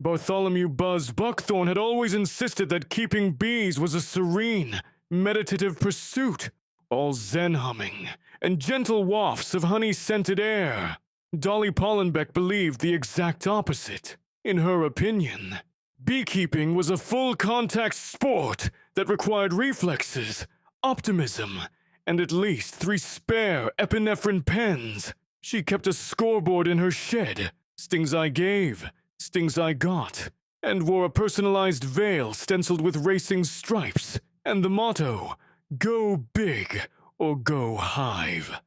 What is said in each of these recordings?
Bartholomew Buzz Buckthorne had always insisted that keeping bees was a serene, meditative pursuit, all zen humming and gentle wafts of honey-scented air. Dolly Pollenbeck believed the exact opposite. In her opinion, beekeeping was a full-contact sport that required reflexes, optimism, and at least 3 spare epinephrine pens. She kept a scoreboard in her shed, stings I gave, stings I got, and wore a personalized veil stenciled with racing stripes, and the motto, "Go big or go hive."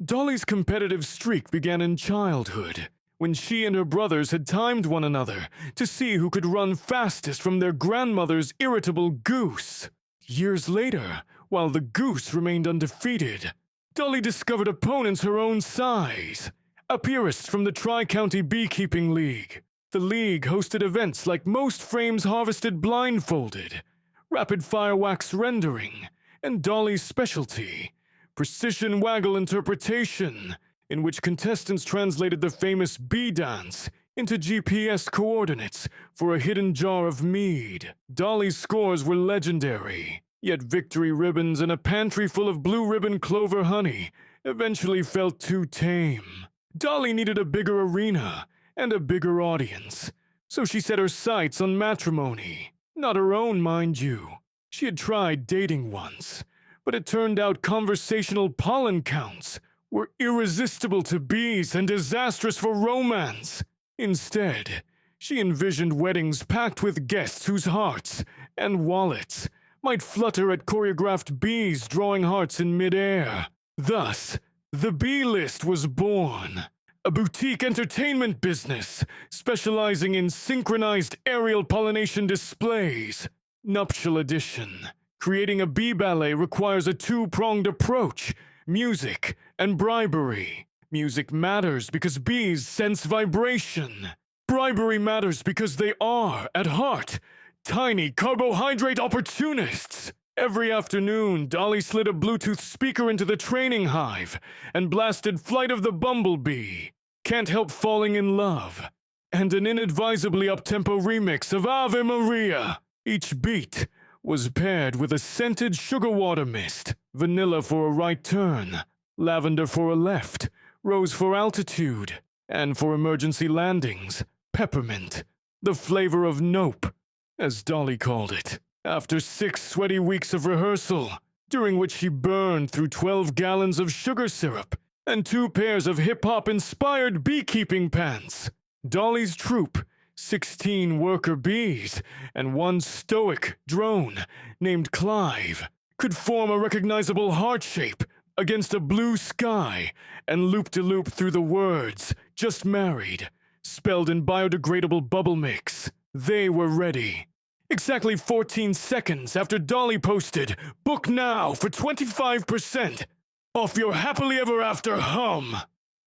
Dolly's competitive streak began in childhood, when she and her brothers had timed one another to see who could run fastest from their grandmother's irritable goose. Years later, while the goose remained undefeated, Dolly discovered opponents her own size, apiarists from the Tri-County Beekeeping League. The league hosted events like most frames harvested blindfolded, rapid-fire wax rendering, and Dolly's specialty, precision waggle interpretation, in which contestants translated the famous bee dance into GPS coordinates for a hidden jar of mead. Dolly's scores were legendary, yet victory ribbons and a pantry full of blue ribbon clover honey eventually felt too tame. Dolly needed a bigger arena and a bigger audience, so she set her sights on matrimony. Not her own, mind you. She had tried dating once, but it turned out conversational pollen counts were irresistible to bees and disastrous for romance. Instead, she envisioned weddings packed with guests whose hearts and wallets might flutter at choreographed bees drawing hearts in midair. Thus, the Bee List was born, a boutique entertainment business specializing in synchronized aerial pollination displays. Nuptial edition. Creating a bee ballet requires a 2-pronged approach: music and bribery. Music matters because bees sense vibration. Bribery matters because they are, at heart, tiny carbohydrate opportunists. Every afternoon, Dolly slid a Bluetooth speaker into the training hive and blasted Flight of the Bumblebee, Can't Help Falling in Love, and an inadvisably up-tempo remix of Ave Maria. Each beat was paired with a scented sugar water mist, vanilla for a right turn, lavender for a left, rose for altitude, and for emergency landings, peppermint, the flavor of nope, as Dolly called it. After 6 sweaty weeks of rehearsal, during which she burned through 12 gallons of sugar syrup and 2 pairs of hip-hop-inspired beekeeping pants, Dolly's troupe, 16 worker bees, and 1 stoic drone named Clive, could form a recognizable heart shape against a blue sky and loop-de-loop through the words, "just married," spelled in biodegradable bubble mix. They were ready. Exactly 14 seconds after Dolly posted, "Book now for 25% off your happily ever after hum."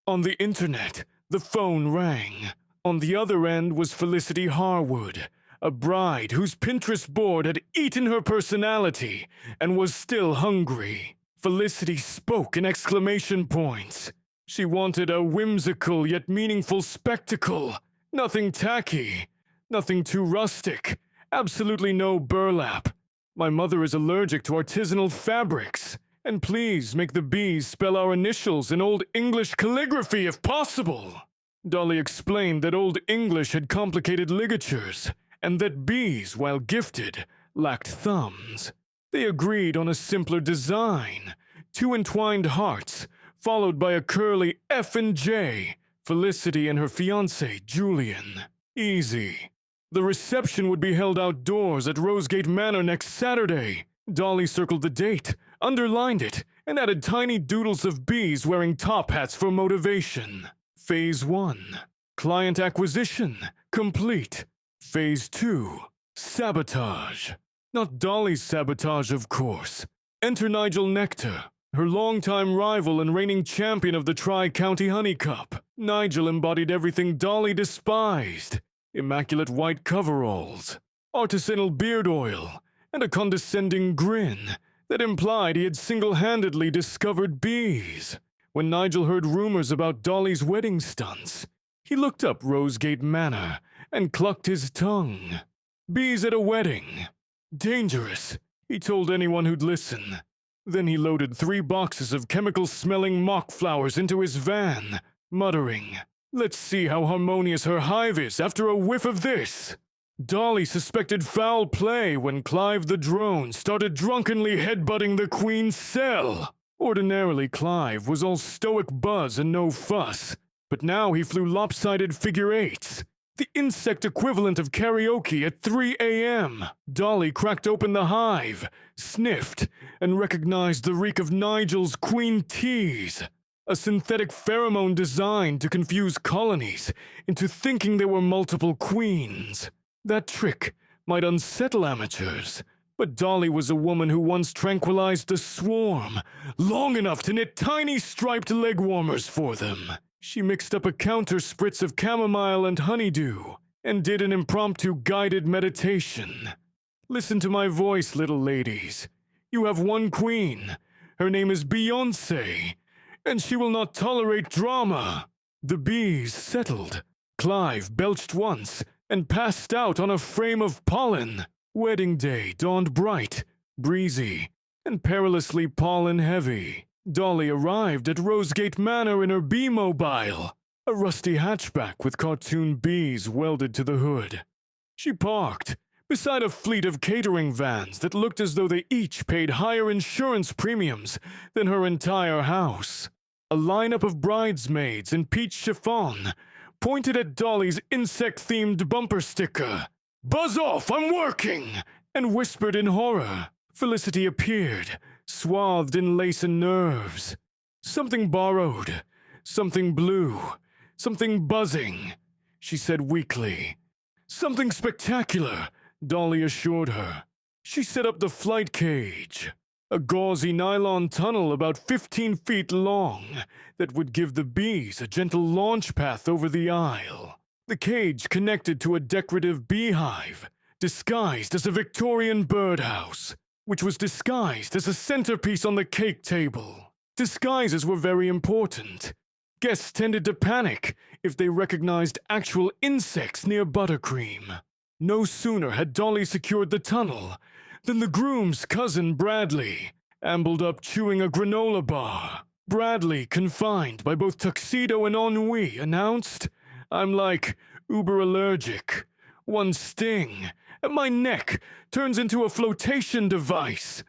On the internet, the phone rang. On the other end was Felicity Harwood, a bride whose Pinterest board had eaten her personality and was still hungry. Felicity spoke in exclamation points. She wanted a whimsical yet meaningful spectacle. Nothing tacky, nothing too rustic, absolutely no burlap. My mother is allergic to artisanal fabrics, and please make the bees spell our initials in Old English calligraphy if possible. Dolly explained that Old English had complicated ligatures, and that bees, while gifted, lacked thumbs. They agreed on a simpler design: 2 entwined hearts, followed by a curly F and J, Felicity and her fiancé, Julian. Easy. The reception would be held outdoors at Rosegate Manor next Saturday. Dolly circled the date, underlined it, and added tiny doodles of bees wearing top hats for motivation. Phase 1. Client acquisition. Complete. Phase 2. Sabotage. Not Dolly's sabotage, of course. Enter Nigel Nectar, her longtime rival and reigning champion of the Tri-County Honey Cup. Nigel embodied everything Dolly despised: immaculate white coveralls, artisanal beard oil, and a condescending grin that implied he had single-handedly discovered bees. When Nigel heard rumors about Dolly's wedding stunts, he looked up Rosegate Manor and clucked his tongue. Bees at a wedding. Dangerous, he told anyone who'd listen. Then he loaded 3 boxes of chemical-smelling mock flowers into his van, muttering, "Let's see how harmonious her hive is after a whiff of this." Dolly suspected foul play when Clive the drone started drunkenly headbutting the queen's cell. Ordinarily, Clive was all stoic buzz and no fuss, but now he flew lopsided figure eights, the insect equivalent of karaoke at 3 a.m. Dolly cracked open the hive, sniffed, and recognized the reek of Nigel's queen teas, a synthetic pheromone designed to confuse colonies into thinking there were multiple queens. That trick might unsettle amateurs, but Dolly was a woman who once tranquilized a swarm long enough to knit tiny striped leg warmers for them. She mixed up a counter spritz of chamomile and honeydew and did an impromptu guided meditation. Listen to my voice, little ladies. You have one queen. Her name is Beyoncé, and she will not tolerate drama. The bees settled. Clive belched once and passed out on a frame of pollen. Wedding day dawned bright, breezy, and perilously pollen-heavy. Dolly arrived at Rosegate Manor in her bee-mobile, a rusty hatchback with cartoon bees welded to the hood. She parked beside a fleet of catering vans that looked as though they each paid higher insurance premiums than her entire house. A lineup of bridesmaids in peach chiffon pointed at Dolly's insect-themed bumper sticker. "Buzz off, I'm working!" and whispered in horror. Felicity appeared, swathed in lace and nerves. "Something borrowed, something blue, something buzzing," she said weakly. "Something spectacular," Dolly assured her. She set up the flight cage, a gauzy nylon tunnel about 15 feet long that would give the bees a gentle launch path over the aisle. The cage connected to a decorative beehive, disguised as a Victorian birdhouse, which was disguised as a centerpiece on the cake table. Disguises were very important. Guests tended to panic if they recognized actual insects near buttercream. No sooner had Dolly secured the tunnel than the groom's cousin Bradley ambled up chewing a granola bar. Bradley, confined by both tuxedo and ennui, announced, "I'm like uber allergic. One sting, and my neck turns into a flotation device."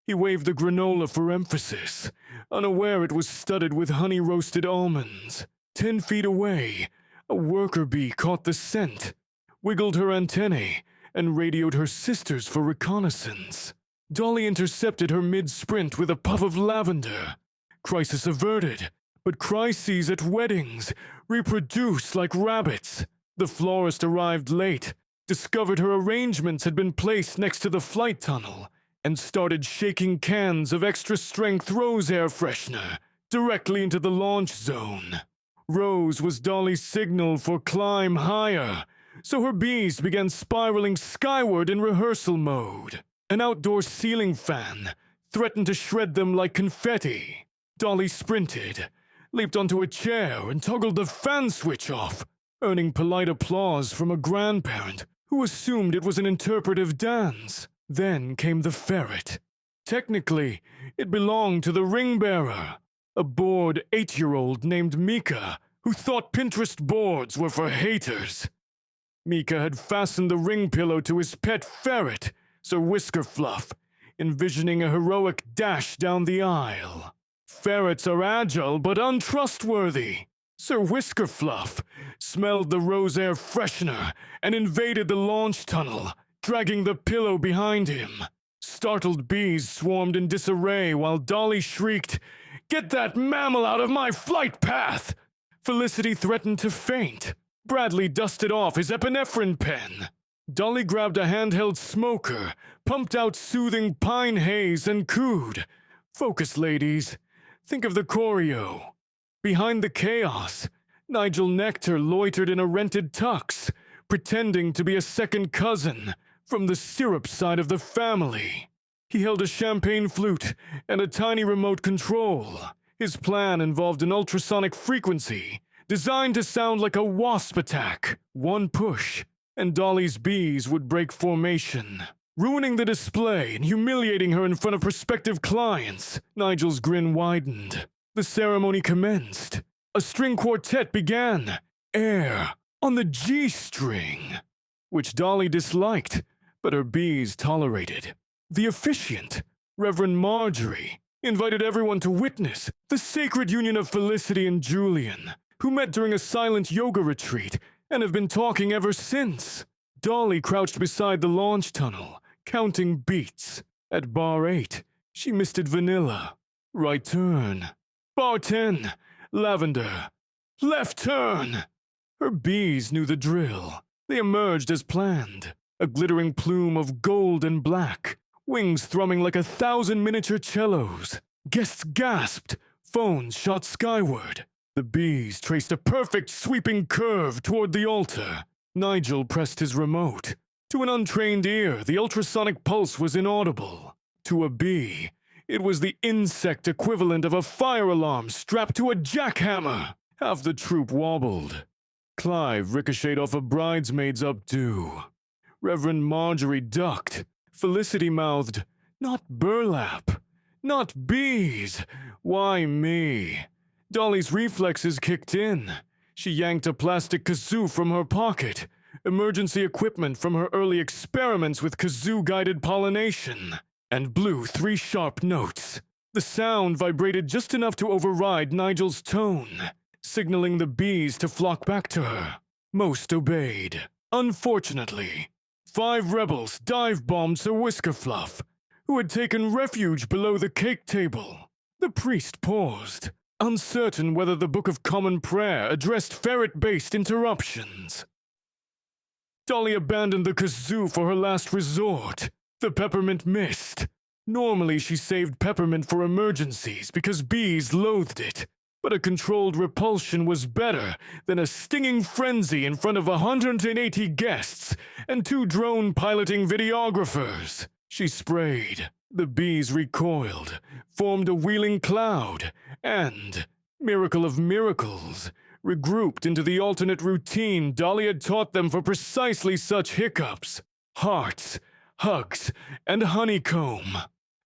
He waved the granola for emphasis, unaware it was studded with honey-roasted almonds. 10 feet away, a worker bee caught the scent, wiggled her antennae, and radioed her sisters for reconnaissance. Dolly intercepted her mid-sprint with a puff of lavender. Crisis averted, but crises at weddings reproduce like rabbits. The florist arrived late, discovered her arrangements had been placed next to the flight tunnel, and started shaking cans of extra-strength rose air freshener directly into the launch zone. Rose was Dolly's signal for climb higher, so her bees began spiraling skyward in rehearsal mode. An outdoor ceiling fan threatened to shred them like confetti. Dolly sprinted, leaped onto a chair, and toggled the fan switch off, earning polite applause from a grandparent who assumed it was an interpretive dance. Then came the ferret. Technically, it belonged to the ring bearer, a bored 8-year-old named Mika who thought Pinterest boards were for haters. Mika had fastened the ring pillow to his pet ferret, Sir Whisker Fluff, envisioning a heroic dash down the aisle. Ferrets are agile but untrustworthy. Sir Whisker Fluff smelled the rose air freshener and invaded the launch tunnel, dragging the pillow behind him. Startled bees swarmed in disarray while Dolly shrieked, "Get that mammal out of my flight path!" Felicity threatened to faint. Bradley dusted off his epinephrine pen. Dolly grabbed a handheld smoker, pumped out soothing pine haze, and cooed, "Focus, ladies. Think of the choreo." Behind the chaos, Nigel Nectar loitered in a rented tux, pretending to be a second cousin from the syrup side of the family. He held a champagne flute and a tiny remote control. His plan involved an ultrasonic frequency designed to sound like a wasp attack. One push, and Dolly's bees would break formation, ruining the display and humiliating her in front of prospective clients. Nigel's grin widened. The ceremony commenced. A string quartet began. Air on the G string, which Dolly disliked, but her bees tolerated. The officiant, Reverend Marjorie, invited everyone to witness the sacred union of Felicity and Julian, who met during a silent yoga retreat and have been talking ever since. Dolly crouched beside the launch tunnel, counting beats. At bar 8, she misted vanilla. Right turn. Bar 10, lavender. Left turn. Her bees knew the drill. They emerged as planned, a glittering plume of gold and black, wings thrumming like 1,000 miniature cellos. Guests gasped, phones shot skyward. The bees traced a perfect sweeping curve toward the altar. Nigel pressed his remote. To an untrained ear, the ultrasonic pulse was inaudible. To a bee, it was the insect equivalent of a fire alarm strapped to a jackhammer. Half the troop wobbled. Clive ricocheted off a bridesmaid's updo. Reverend Marjorie ducked. Felicity mouthed, "Not burlap. Not bees. Why me?" Dolly's reflexes kicked in. She yanked a plastic kazoo from her pocket, emergency equipment from her early experiments with kazoo-guided pollination, and blew 3 sharp notes. The sound vibrated just enough to override Nigel's tone, signaling the bees to flock back to her. Most obeyed. Unfortunately, 5 rebels dive-bombed Sir Whiskerfluff, who had taken refuge below the cake table. The priest paused, uncertain whether the Book of Common Prayer addressed ferret-based interruptions. Dolly abandoned the kazoo for her last resort. The peppermint missed. Normally she saved peppermint for emergencies because bees loathed it, but a controlled repulsion was better than a stinging frenzy in front of 180 guests and 2 drone-piloting videographers. She sprayed. The bees recoiled, formed a wheeling cloud, and, miracle of miracles, regrouped into the alternate routine Dolly had taught them for precisely such hiccups: hearts, hugs, and honeycomb.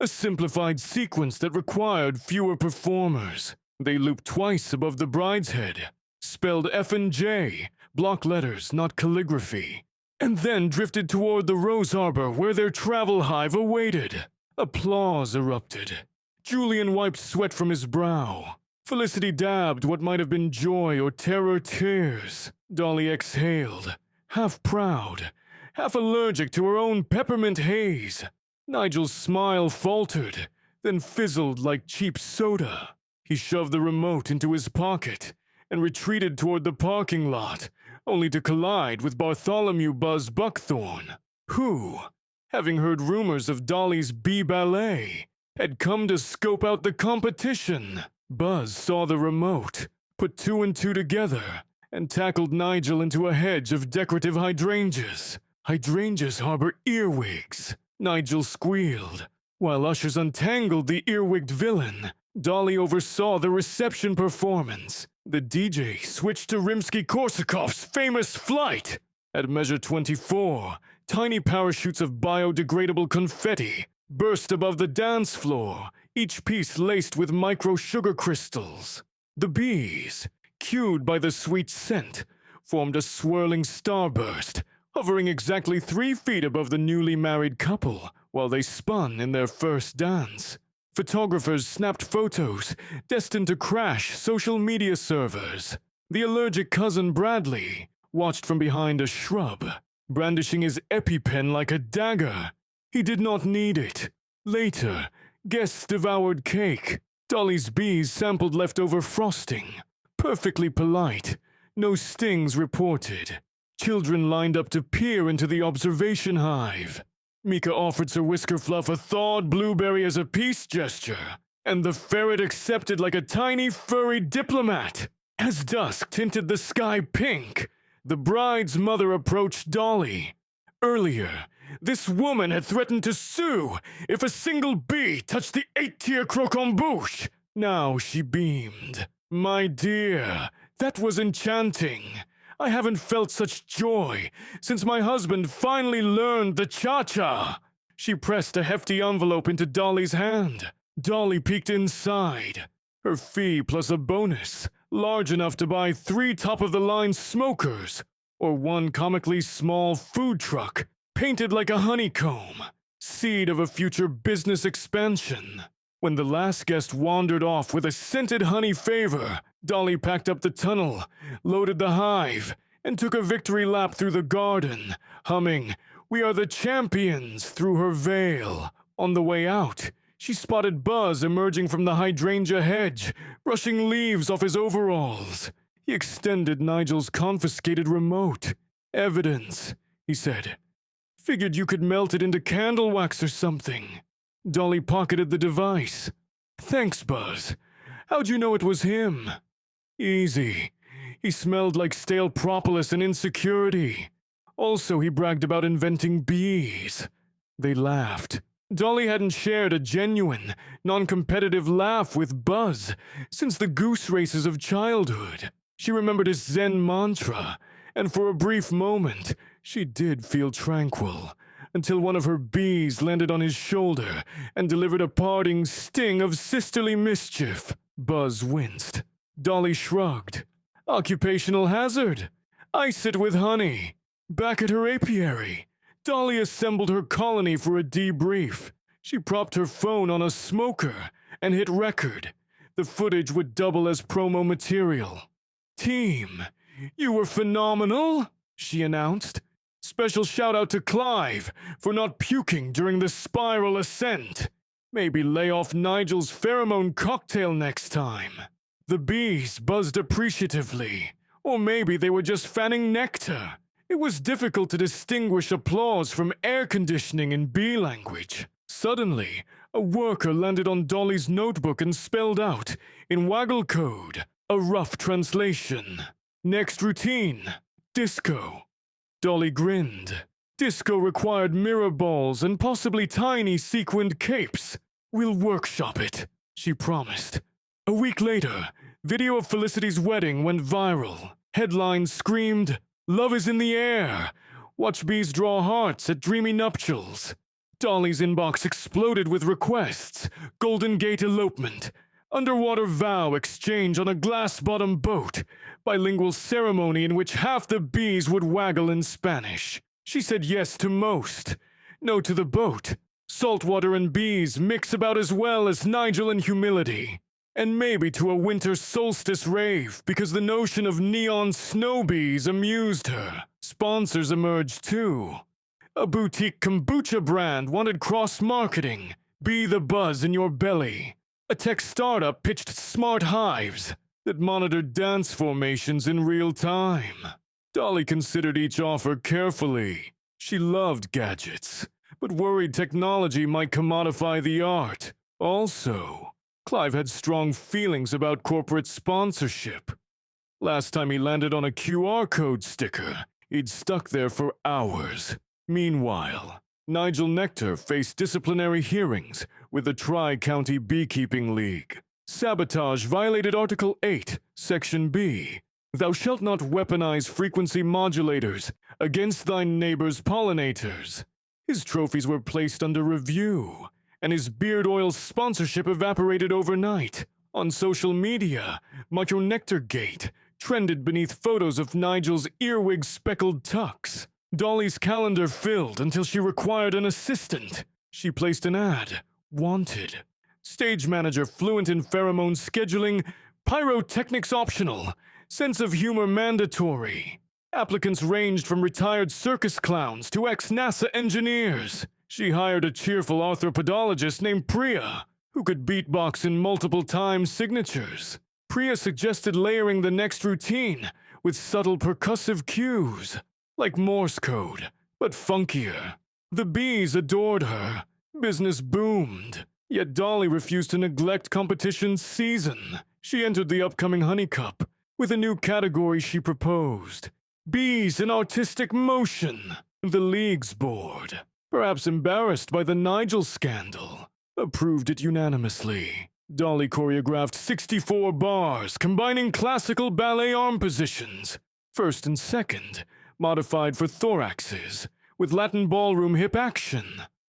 A simplified sequence that required fewer performers. They looped twice above the bride's head, spelled F and J, block letters, not calligraphy, and then drifted toward the rose arbor where their travel hive awaited. Applause erupted. Julian wiped sweat from his brow. Felicity dabbed what might have been joy or terror tears. Dolly exhaled, half proud, half allergic to her own peppermint haze. Nigel's smile faltered, then fizzled like cheap soda. He shoved the remote into his pocket and retreated toward the parking lot, only to collide with Bartholomew Buzz Buckthorne, who, having heard rumors of Dolly's bee ballet, had come to scope out the competition. Buzz saw the remote, put 2 and 2 together, and tackled Nigel into a hedge of decorative hydrangeas. Hydrangeas harbor earwigs. Nigel squealed. While ushers untangled the earwigged villain, Dolly oversaw the reception performance. The DJ switched to Rimsky-Korsakov's famous Flight. At measure 24, tiny parachutes of biodegradable confetti burst above the dance floor, each piece laced with micro-sugar crystals. The bees, cued by the sweet scent, formed a swirling starburst, hovering exactly 3 feet above the newly married couple while they spun in their first dance. Photographers snapped photos destined to crash social media servers. The allergic cousin Bradley watched from behind a shrub, brandishing his EpiPen like a dagger. He did not need it. Later, guests devoured cake. Dolly's bees sampled leftover frosting. Perfectly polite. No stings reported. Children lined up to peer into the observation hive. Mika offered Sir Whiskerfluff a thawed blueberry as a peace gesture, and the ferret accepted like a tiny furry diplomat. As dusk tinted the sky pink, the bride's mother approached Dolly. Earlier, this woman had threatened to sue if a single bee touched the 8-tier croquembouche. Now she beamed. "My dear, That was enchanting. I haven't felt such joy since my husband finally learned the cha-cha. She pressed a hefty envelope into Dolly's hand. Dolly peeked inside. Her fee plus a bonus, large enough to buy 3 top-of-the-line smokers, or 1 comically small food truck, painted like a honeycomb, seed of a future business expansion. When the last guest wandered off with a scented honey favor, Dolly packed up the tunnel, loaded the hive, and took a victory lap through the garden, humming, "We are the champions," through her veil. On the way out, she spotted Buzz emerging from the hydrangea hedge, brushing leaves off his overalls. He extended Nigel's confiscated remote. "Evidence," he said. "Figured you could melt it into candle wax or something." Dolly pocketed the device. "Thanks, Buzz. How'd you know it was him?" "Easy. He smelled like stale propolis and insecurity. Also, he bragged about inventing bees." They laughed. Dolly hadn't shared a genuine, non-competitive laugh with Buzz since the goose races of childhood. She remembered his Zen mantra, and for a brief moment, she did feel tranquil, until one of her bees landed on his shoulder and delivered a parting sting of sisterly mischief. Buzz winced. Dolly shrugged. "Occupational hazard. I sit with honey." Back at her apiary, Dolly assembled her colony for a debrief. She propped her phone on a smoker and hit record. The footage would double as promo material. "Team, you were phenomenal," she announced. "Special shout out to Clive for not puking during the spiral ascent. Maybe lay off Nigel's pheromone cocktail next time." The bees buzzed appreciatively, or maybe they were just fanning nectar. It was difficult to distinguish applause from air conditioning in bee language. Suddenly, a worker landed on Dolly's notebook and spelled out, in waggle code, a rough translation. "Next routine, disco." Dolly grinned. Disco required mirror balls and possibly tiny sequined capes. "We'll workshop it," she promised. A week later, video of Felicity's wedding went viral. Headlines screamed, "Love is in the air. Watch bees draw hearts at dreamy nuptials." Dolly's inbox exploded with requests. Golden Gate elopement, underwater vow exchange on a glass-bottom boat, bilingual ceremony in which half the bees would waggle in Spanish. She said yes to most. No to the boat. Saltwater and bees mix about as well as Nigel and humility. And maybe to a winter solstice rave because the notion of neon snow bees amused her. Sponsors emerged too. A boutique kombucha brand wanted cross-marketing. Be the buzz in your belly. A tech startup pitched smart hives that monitored dance formations in real time. Dolly considered each offer carefully. She loved gadgets, but worried technology might commodify the art. Also, Clive had strong feelings about corporate sponsorship. Last time he landed on a QR code sticker, he'd stuck there for hours. Meanwhile, Nigel Nectar faced disciplinary hearings with the Tri-County Beekeeping League. Sabotage violated Article 8, Section B. Thou shalt not weaponize frequency modulators against thy neighbor's pollinators. His trophies were placed under review, and his beard oil sponsorship evaporated overnight. On social media, Micronectar-gate trended beneath photos of Nigel's earwig speckled tucks. Dolly's calendar filled until she required an assistant. She placed an ad, wanted. Stage manager fluent in pheromone scheduling, pyrotechnics optional, sense of humor mandatory. Applicants ranged from retired circus clowns to ex-NASA engineers. She hired a cheerful arthropodologist named Priya, who could beatbox in multiple time signatures. Priya suggested layering the next routine with subtle percussive cues, like Morse code, but funkier. The bees adored her. Business boomed. Yet Dolly refused to neglect competition's season. She entered the upcoming Honey Cup with a new category she proposed. Bees in artistic motion. The League's board, perhaps embarrassed by the Nigel scandal, approved it unanimously. Dolly choreographed 64 bars, combining classical ballet arm positions, first and second, modified for thoraxes, with Latin ballroom hip action,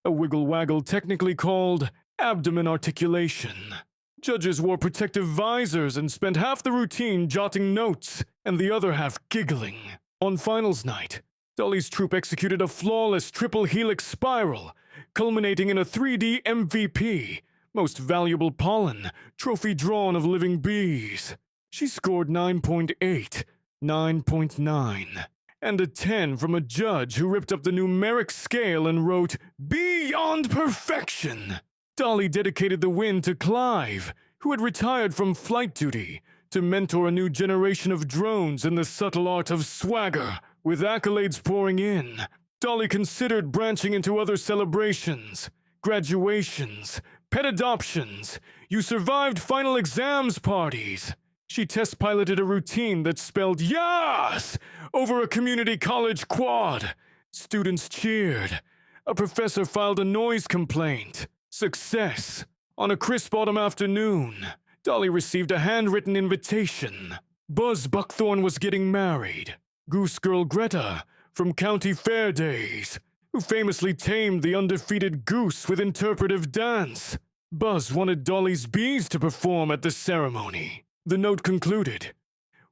a wiggle-waggle technically called abdomen articulation. Judges wore protective visors and spent half the routine jotting notes and the other half giggling. On finals night, Dolly's troupe executed a flawless triple helix spiral, culminating in a 3D MVP, Most Valuable Pollen, trophy drawn of living bees. She scored 9.8, 9.9, and a 10 from a judge who ripped up the numeric scale and wrote, "Beyond perfection!" Dolly dedicated the win to Clive, who had retired from flight duty, to mentor a new generation of drones in the subtle art of swagger. With accolades pouring in, Dolly considered branching into other celebrations, graduations, pet adoptions, you survived final exams parties. She test piloted a routine that spelled "Yas!" over a community college quad. Students cheered. A professor filed a noise complaint. Success. On a crisp autumn afternoon, Dolly received a handwritten invitation. Buzz Buckthorn was getting married. Goose Girl Greta, from County Fair days, who famously tamed the undefeated goose with interpretive dance. Buzz wanted Dolly's bees to perform at the ceremony. The note concluded,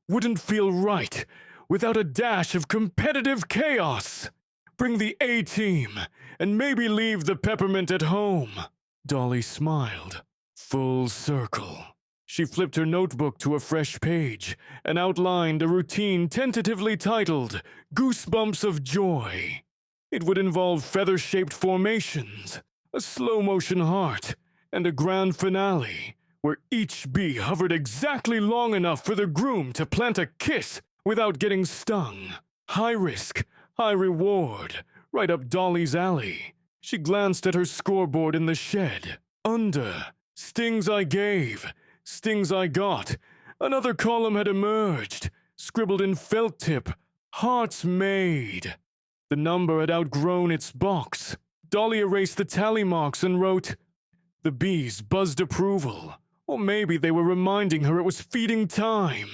"Wouldn't feel right without a dash of competitive chaos. Bring the A-team, and maybe leave the peppermint at home." Dolly smiled. Full circle. She flipped her notebook to a fresh page and outlined a routine tentatively titled "Goosebumps of Joy." It would involve feather-shaped formations, a slow-motion heart, and a grand finale, where each bee hovered exactly long enough for the groom to plant a kiss without getting stung. High risk, high reward, right up Dolly's alley. She glanced at her scoreboard in the shed. Under, stings I gave, stings I got. Another column had emerged, scribbled in felt tip, hearts made. The number had outgrown its box. Dolly erased the tally marks and wrote, the bees buzzed approval, or maybe they were reminding her it was feeding time.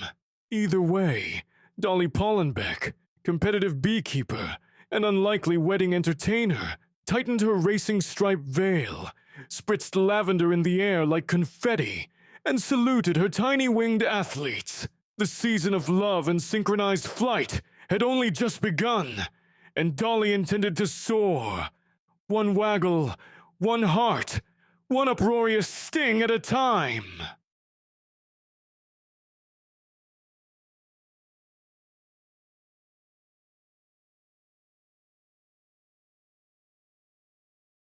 Either way, Dolly Pollenbeck, competitive beekeeper, and unlikely wedding entertainer, tightened her racing striped veil, spritzed lavender in the air like confetti, and saluted her tiny winged athletes. The season of love and synchronized flight had only just begun, and Dolly intended to soar. One waggle, one heart, one uproarious sting at a time.